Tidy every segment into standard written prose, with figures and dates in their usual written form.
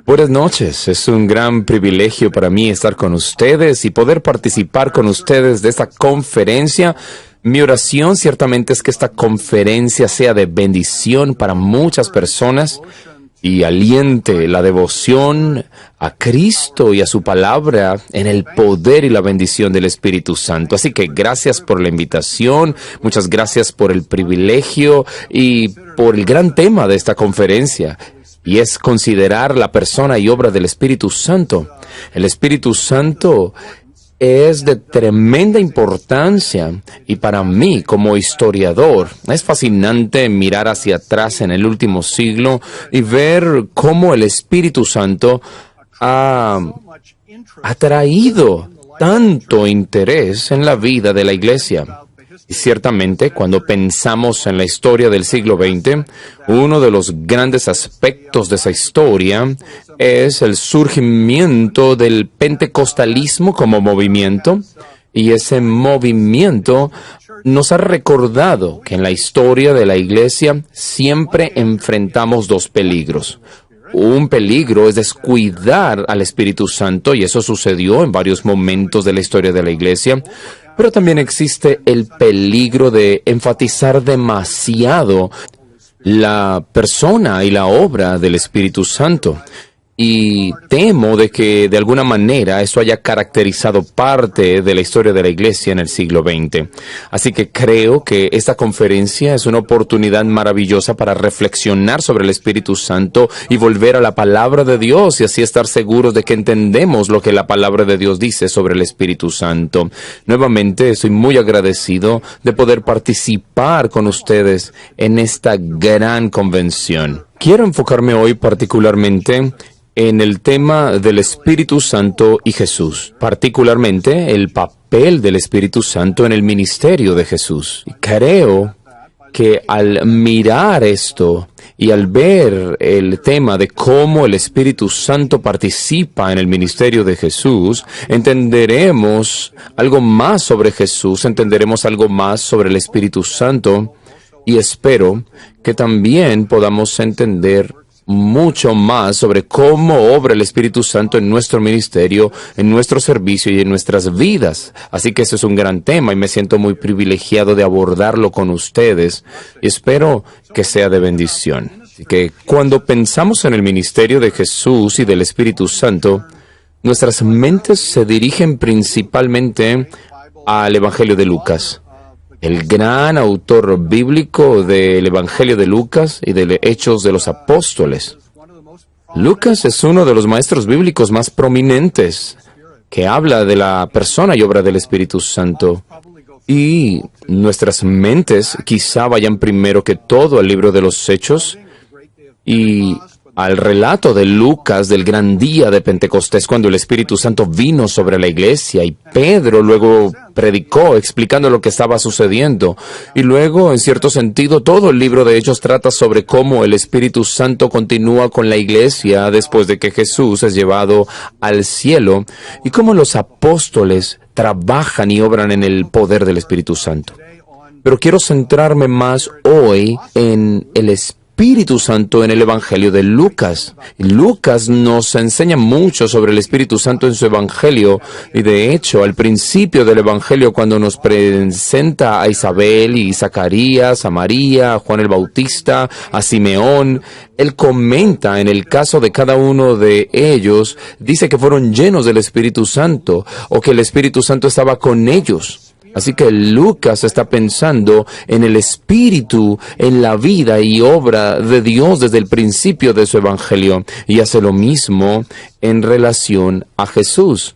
Buenas noches, es un gran privilegio para mí estar con ustedes y poder participar con ustedes de esta conferencia. Mi oración ciertamente es que esta conferencia sea de bendición para muchas personas y aliente la devoción a Cristo y a su palabra en el poder y la bendición del Espíritu Santo. Así que gracias por la invitación, muchas gracias por el privilegio y por el gran tema de esta conferencia. Y es considerar la persona y obra del Espíritu Santo. El Espíritu Santo es de tremenda importancia y para mí como historiador es fascinante mirar hacia atrás en el último siglo y ver cómo el Espíritu Santo ha traído tanto interés en la vida de la Iglesia. Y ciertamente, cuando pensamos en la historia del siglo XX, uno de los grandes aspectos de esa historia es el surgimiento del pentecostalismo como movimiento, y ese movimiento nos ha recordado que en la historia de la Iglesia siempre enfrentamos dos peligros. Un peligro es descuidar al Espíritu Santo, y eso sucedió en varios momentos de la historia de la Iglesia. Pero también existe el peligro de enfatizar demasiado la persona y la obra del Espíritu Santo. Y temo de que de alguna manera eso haya caracterizado parte de la historia de la Iglesia en el siglo XX. Así que creo que esta conferencia es una oportunidad maravillosa para reflexionar sobre el Espíritu Santo y volver a la palabra de Dios y así estar seguros de que entendemos lo que la palabra de Dios dice sobre el Espíritu Santo. Nuevamente estoy muy agradecido de poder participar con ustedes en esta gran convención. Quiero enfocarme hoy particularmente en el tema del Espíritu Santo y Jesús, particularmente el papel del Espíritu Santo en el ministerio de Jesús. Creo que al mirar esto y al ver el tema de cómo el Espíritu Santo participa en el ministerio de Jesús, entenderemos algo más sobre Jesús, entenderemos algo más sobre el Espíritu Santo, y espero que también podamos entender mucho más sobre cómo obra el Espíritu Santo en nuestro ministerio, en nuestro servicio y en nuestras vidas. Así que ese es un gran tema y me siento muy privilegiado de abordarlo con ustedes y espero que sea de bendición. Así que cuando pensamos en el ministerio de Jesús y del Espíritu Santo, nuestras mentes se dirigen principalmente al Evangelio de Lucas. El gran autor bíblico del Evangelio de Lucas y de Hechos de los Apóstoles. Lucas es uno de los maestros bíblicos más prominentes que habla de la persona y obra del Espíritu Santo. Y nuestras mentes quizá vayan primero que todo al libro de los Hechos y al relato de Lucas del gran día de Pentecostés, cuando el Espíritu Santo vino sobre la iglesia y Pedro luego predicó explicando lo que estaba sucediendo. Y luego, en cierto sentido, todo el libro de Hechos trata sobre cómo el Espíritu Santo continúa con la iglesia después de que Jesús es llevado al cielo y cómo los apóstoles trabajan y obran en el poder del Espíritu Santo. Pero quiero centrarme más hoy en el Espíritu Santo en el Evangelio de Lucas. Lucas nos enseña mucho sobre el Espíritu Santo en su Evangelio y de hecho al principio del Evangelio cuando nos presenta a Isabel y Zacarías, a María, a Juan el Bautista, a Simeón, él comenta en el caso de cada uno de ellos, dice que fueron llenos del Espíritu Santo o que el Espíritu Santo estaba con ellos. Así que Lucas está pensando en el Espíritu, en la vida y obra de Dios desde el principio de su Evangelio, y hace lo mismo en relación a Jesús.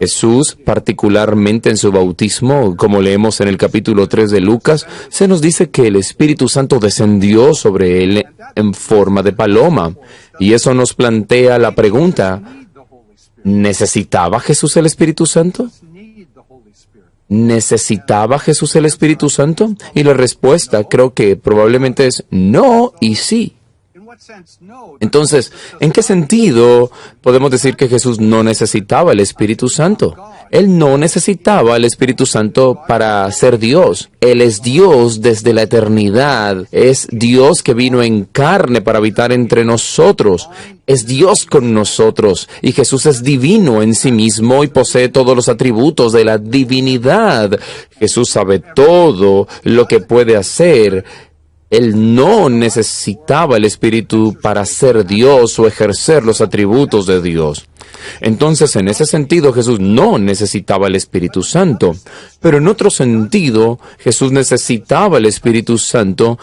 Jesús, particularmente en su bautismo, como leemos en el capítulo 3 de Lucas, se nos dice que el Espíritu Santo descendió sobre él en forma de paloma, y eso nos plantea la pregunta, ¿necesitaba Jesús el Espíritu Santo? ¿Necesitaba Jesús el Espíritu Santo? Y la respuesta creo que probablemente es no y sí. Entonces, ¿en qué sentido podemos decir que Jesús no necesitaba el Espíritu Santo? Él no necesitaba el Espíritu Santo para ser Dios. Él es Dios desde la eternidad. Es Dios que vino en carne para habitar entre nosotros. Es Dios con nosotros. Y Jesús es divino en sí mismo y posee todos los atributos de la divinidad. Jesús sabe todo lo que puede hacer. Él no necesitaba el Espíritu para ser Dios o ejercer los atributos de Dios. Entonces, en ese sentido, Jesús no necesitaba el Espíritu Santo. Pero en otro sentido, Jesús necesitaba el Espíritu Santo,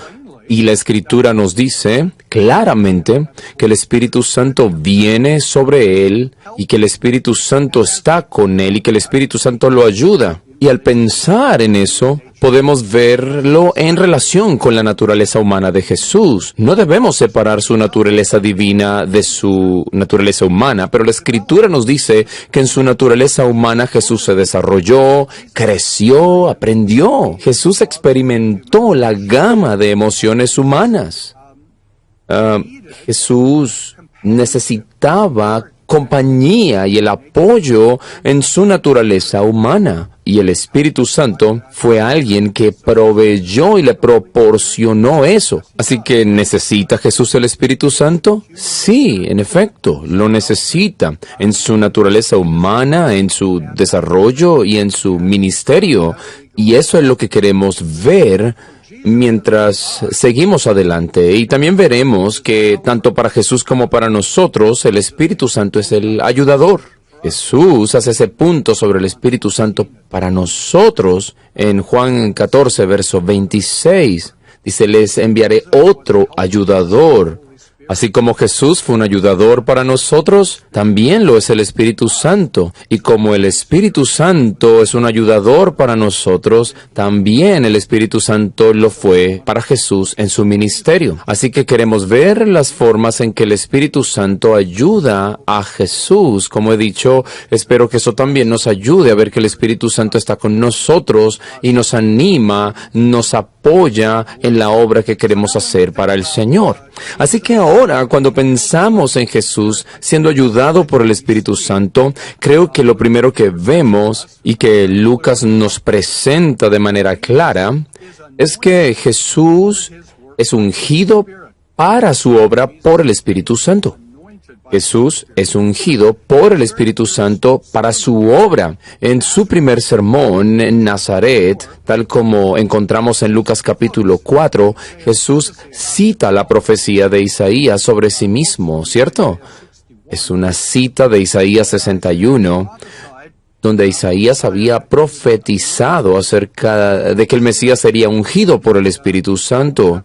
y la Escritura nos dice claramente que el Espíritu Santo viene sobre Él y que el Espíritu Santo está con Él y que el Espíritu Santo lo ayuda. Y al pensar en eso, podemos verlo en relación con la naturaleza humana de Jesús. No debemos separar su naturaleza divina de su naturaleza humana, pero la Escritura nos dice que en su naturaleza humana Jesús se desarrolló, creció, aprendió. Jesús experimentó la gama de emociones humanas. Jesús necesitaba compañía y el apoyo en su naturaleza humana. Y el Espíritu Santo fue alguien que proveyó y le proporcionó eso. Así que, ¿necesita Jesús el Espíritu Santo? Sí, en efecto, lo necesita en su naturaleza humana, en su desarrollo y en su ministerio. Y eso es lo que queremos ver mientras seguimos adelante. Y también veremos que tanto para Jesús como para nosotros, el Espíritu Santo es el ayudador. Jesús hace ese punto sobre el Espíritu Santo para nosotros en Juan 14, verso 26. Dice, les enviaré otro ayudador. Así como Jesús fue un ayudador para nosotros, también lo es el Espíritu Santo. Y como el Espíritu Santo es un ayudador para nosotros, también el Espíritu Santo lo fue para Jesús en su ministerio. Así que queremos ver las formas en que el Espíritu Santo ayuda a Jesús. Como he dicho, espero que eso también nos ayude a ver que el Espíritu Santo está con nosotros y nos anima, nos apoya en la obra que queremos hacer para el Señor. Así que ahora, cuando pensamos en Jesús siendo ayudado por el Espíritu Santo, creo que lo primero que vemos y que Lucas nos presenta de manera clara es que Jesús es ungido para su obra por el Espíritu Santo. Jesús es ungido por el Espíritu Santo para su obra. En su primer sermón en Nazaret, tal como encontramos en Lucas capítulo 4, Jesús cita la profecía de Isaías sobre sí mismo, ¿cierto? Es una cita de Isaías 61, donde Isaías había profetizado acerca de que el Mesías sería ungido por el Espíritu Santo.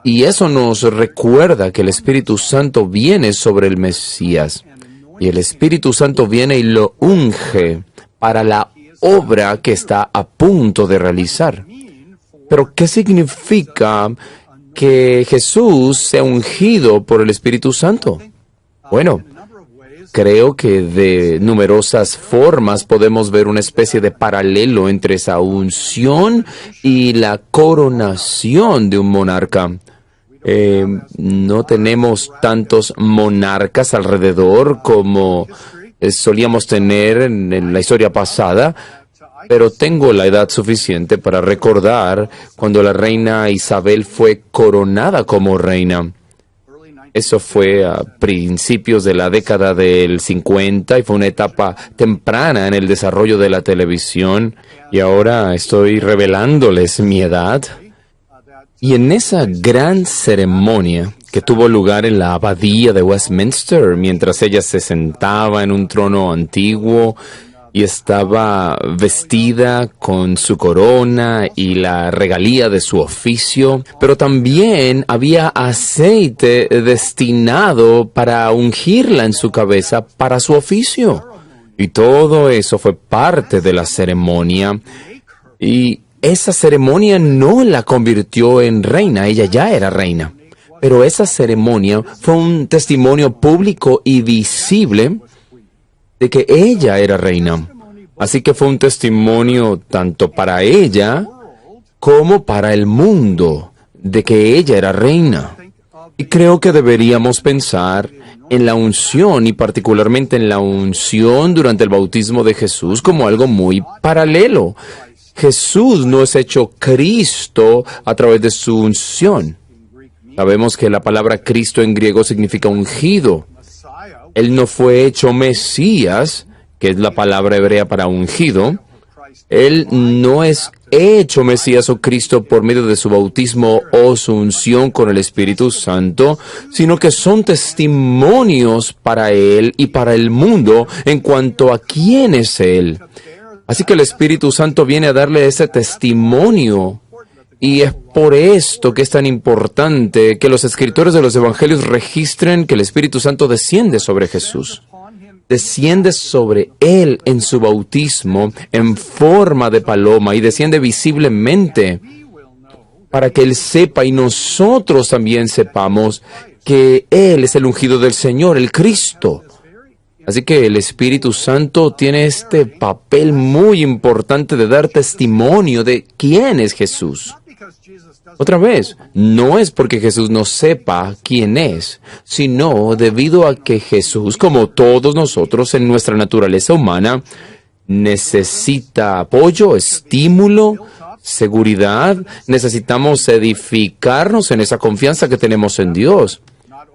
Y eso nos recuerda que el Espíritu Santo viene sobre el Mesías. Y el Espíritu Santo viene y lo unge para la obra que está a punto de realizar. Pero, ¿qué significa que Jesús sea ungido por el Espíritu Santo? Bueno, creo que de numerosas formas podemos ver una especie de paralelo entre esa unción y la coronación de un monarca. No tenemos tantos monarcas alrededor como solíamos tener en la historia pasada, pero tengo la edad suficiente para recordar cuando la reina Isabel fue coronada como reina. Eso fue a principios de la década del 50 y fue una etapa temprana en el desarrollo de la televisión. Y ahora estoy revelándoles mi edad. Y en esa gran ceremonia que tuvo lugar en la abadía de Westminster, mientras ella se sentaba en un trono antiguo y estaba vestida con su corona y la regalía de su oficio, pero también había aceite destinado para ungirla en su cabeza para su oficio. Y todo eso fue parte de la ceremonia. Y esa ceremonia no la convirtió en reina, ella ya era reina. Pero esa ceremonia fue un testimonio público y visible de que ella era reina. Así que fue un testimonio tanto para ella como para el mundo de que ella era reina. Y creo que deberíamos pensar en la unción y particularmente en la unción durante el bautismo de Jesús como algo muy paralelo. Jesús no es hecho Cristo a través de su unción. Sabemos que la palabra Cristo en griego significa ungido. Él no fue hecho Mesías, que es la palabra hebrea para ungido. Él no es hecho Mesías o Cristo por medio de su bautismo o su unción con el Espíritu Santo, sino que son testimonios para Él y para el mundo en cuanto a quién es Él. Así que el Espíritu Santo viene a darle ese testimonio. Y es por esto que es tan importante que los escritores de los Evangelios registren que el Espíritu Santo desciende sobre Jesús. Desciende sobre Él en su bautismo en forma de paloma y desciende visiblemente para que Él sepa y nosotros también sepamos que Él es el ungido del Señor, el Cristo. Así que el Espíritu Santo tiene este papel muy importante de dar testimonio de quién es Jesús. Otra vez, no es porque Jesús no sepa quién es, sino debido a que Jesús, como todos nosotros en nuestra naturaleza humana, necesita apoyo, estímulo, seguridad. Necesitamos edificarnos en esa confianza que tenemos en Dios.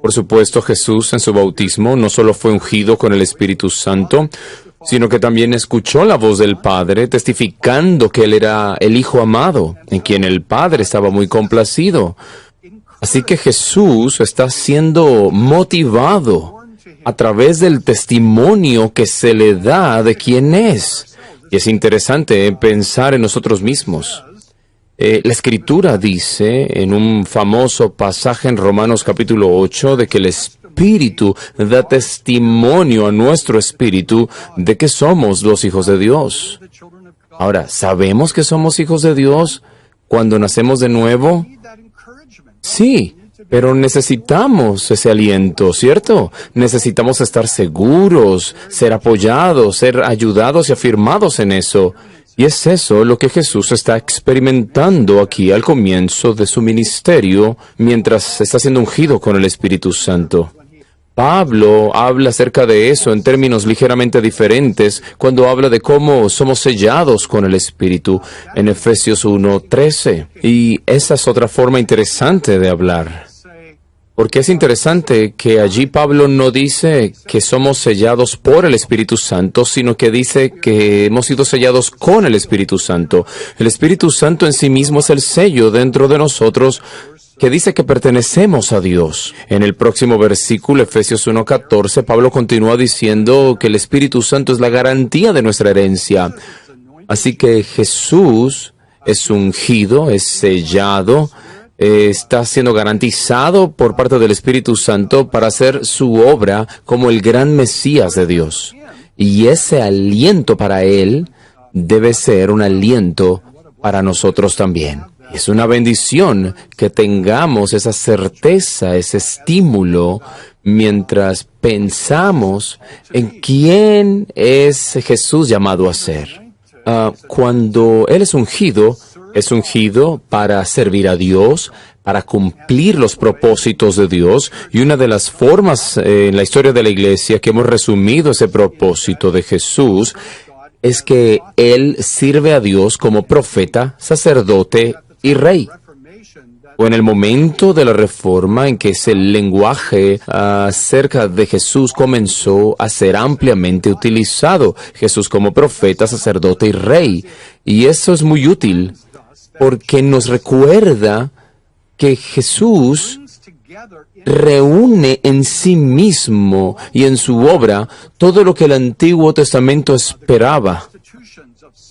Por supuesto, Jesús en su bautismo no solo fue ungido con el Espíritu Santo, sino que también escuchó la voz del Padre, testificando que Él era el Hijo amado, en quien el Padre estaba muy complacido. Así que Jesús está siendo motivado a través del testimonio que se le da de quién es. Y es interesante pensar en nosotros mismos. La Escritura dice, en un famoso pasaje en Romanos capítulo 8, de que el Espíritu da testimonio a nuestro espíritu de que somos los hijos de Dios. Ahora, ¿sabemos que somos hijos de Dios cuando nacemos de nuevo? Sí, pero necesitamos ese aliento, ¿cierto? Necesitamos estar seguros, ser apoyados, ser ayudados y afirmados en eso. Y es eso lo que Jesús está experimentando aquí al comienzo de su ministerio, mientras está siendo ungido con el Espíritu Santo. Pablo habla acerca de eso en términos ligeramente diferentes cuando habla de cómo somos sellados con el Espíritu en Efesios 1:13. Y esa es otra forma interesante de hablar. Porque es interesante que allí Pablo no dice que somos sellados por el Espíritu Santo, sino que dice que hemos sido sellados con el Espíritu Santo. El Espíritu Santo en sí mismo es el sello dentro de nosotros que dice que pertenecemos a Dios. En el próximo versículo, Efesios 1:14, Pablo continúa diciendo que el Espíritu Santo es la garantía de nuestra herencia. Así que Jesús es ungido, es sellado, está siendo garantizado por parte del Espíritu Santo para hacer su obra como el gran Mesías de Dios. Y ese aliento para Él debe ser un aliento para nosotros también. Es una bendición que tengamos esa certeza, ese estímulo, mientras pensamos en quién es Jesús llamado a ser. Cuando Él es ungido para servir a Dios, para cumplir los propósitos de Dios. Y una de las formas en la historia de la Iglesia que hemos resumido ese propósito de Jesús es que Él sirve a Dios como profeta, sacerdote y rey. O en el momento de la Reforma en que ese lenguaje acerca de Jesús comenzó a ser ampliamente utilizado. Jesús como profeta, sacerdote y rey. Y eso es muy útil porque nos recuerda que Jesús reúne en sí mismo y en su obra todo lo que el Antiguo Testamento esperaba.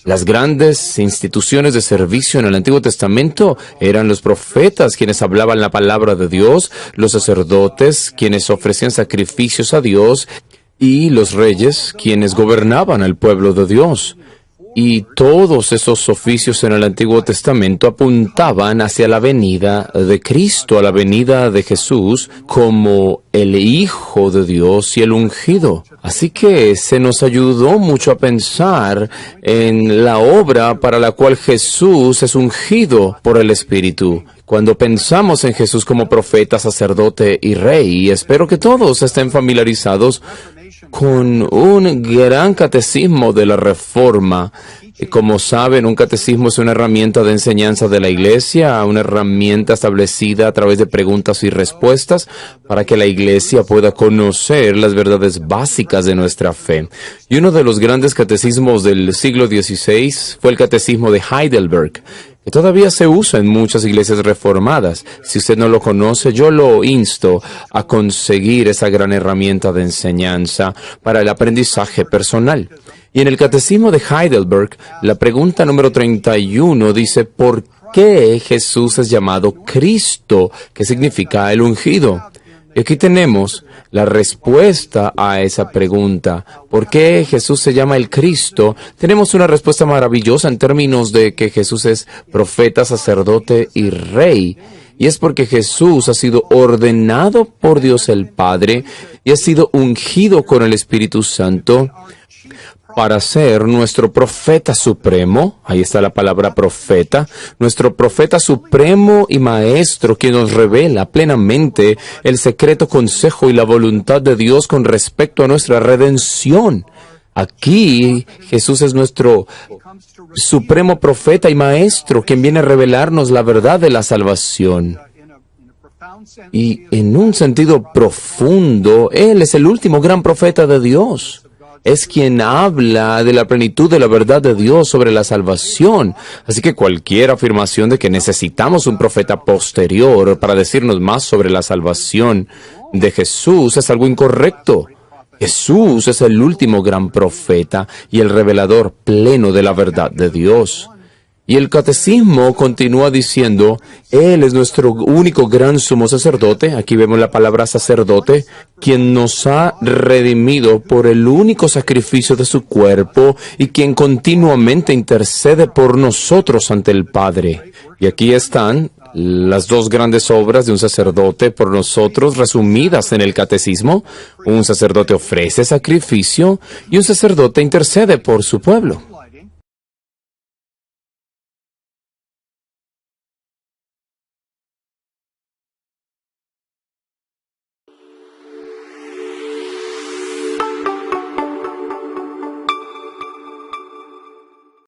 Las grandes instituciones de servicio en el Antiguo Testamento eran los profetas quienes hablaban la palabra de Dios, los sacerdotes quienes ofrecían sacrificios a Dios y los reyes quienes gobernaban al pueblo de Dios. Y todos esos oficios en el Antiguo Testamento apuntaban hacia la venida de Cristo, a la venida de Jesús como el Hijo de Dios y el ungido. Así que se nos ayudó mucho a pensar en la obra para la cual Jesús es ungido por el Espíritu, cuando pensamos en Jesús como profeta, sacerdote y rey, espero que todos estén familiarizados con un gran catecismo de la Reforma. Como saben, un catecismo es una herramienta de enseñanza de la Iglesia, una herramienta establecida a través de preguntas y respuestas para que la Iglesia pueda conocer las verdades básicas de nuestra fe. Y uno de los grandes catecismos del siglo XVI fue el Catecismo de Heidelberg, que todavía se usa en muchas iglesias reformadas. Si usted no lo conoce, yo lo insto a conseguir esa gran herramienta de enseñanza para el aprendizaje personal. Y en el Catecismo de Heidelberg, la pregunta número 31 dice, ¿por qué Jesús es llamado Cristo? ¿Qué significa el ungido? Y aquí tenemos la respuesta a esa pregunta. ¿Por qué Jesús se llama el Cristo? Tenemos una respuesta maravillosa en términos de que Jesús es profeta, sacerdote y rey. Y es porque Jesús ha sido ordenado por Dios el Padre y ha sido ungido con el Espíritu Santo para ser nuestro profeta supremo. Ahí está la palabra profeta. Nuestro profeta supremo y maestro, quien nos revela plenamente el secreto consejo y la voluntad de Dios con respecto a nuestra redención. Aquí Jesús es nuestro supremo profeta y maestro, quien viene a revelarnos la verdad de la salvación. Y en un sentido profundo, Él es el último gran profeta de Dios. Es quien habla de la plenitud de la verdad de Dios sobre la salvación. Así que cualquier afirmación de que necesitamos un profeta posterior para decirnos más sobre la salvación de Jesús es algo incorrecto. Jesús es el último gran profeta y el revelador pleno de la verdad de Dios. Y el catecismo continúa diciendo, Él es nuestro único gran sumo sacerdote, aquí vemos la palabra sacerdote, quien nos ha redimido por el único sacrificio de su cuerpo y quien continuamente intercede por nosotros ante el Padre. Y aquí están las dos grandes obras de un sacerdote por nosotros resumidas en el catecismo. Un sacerdote ofrece sacrificio y un sacerdote intercede por su pueblo.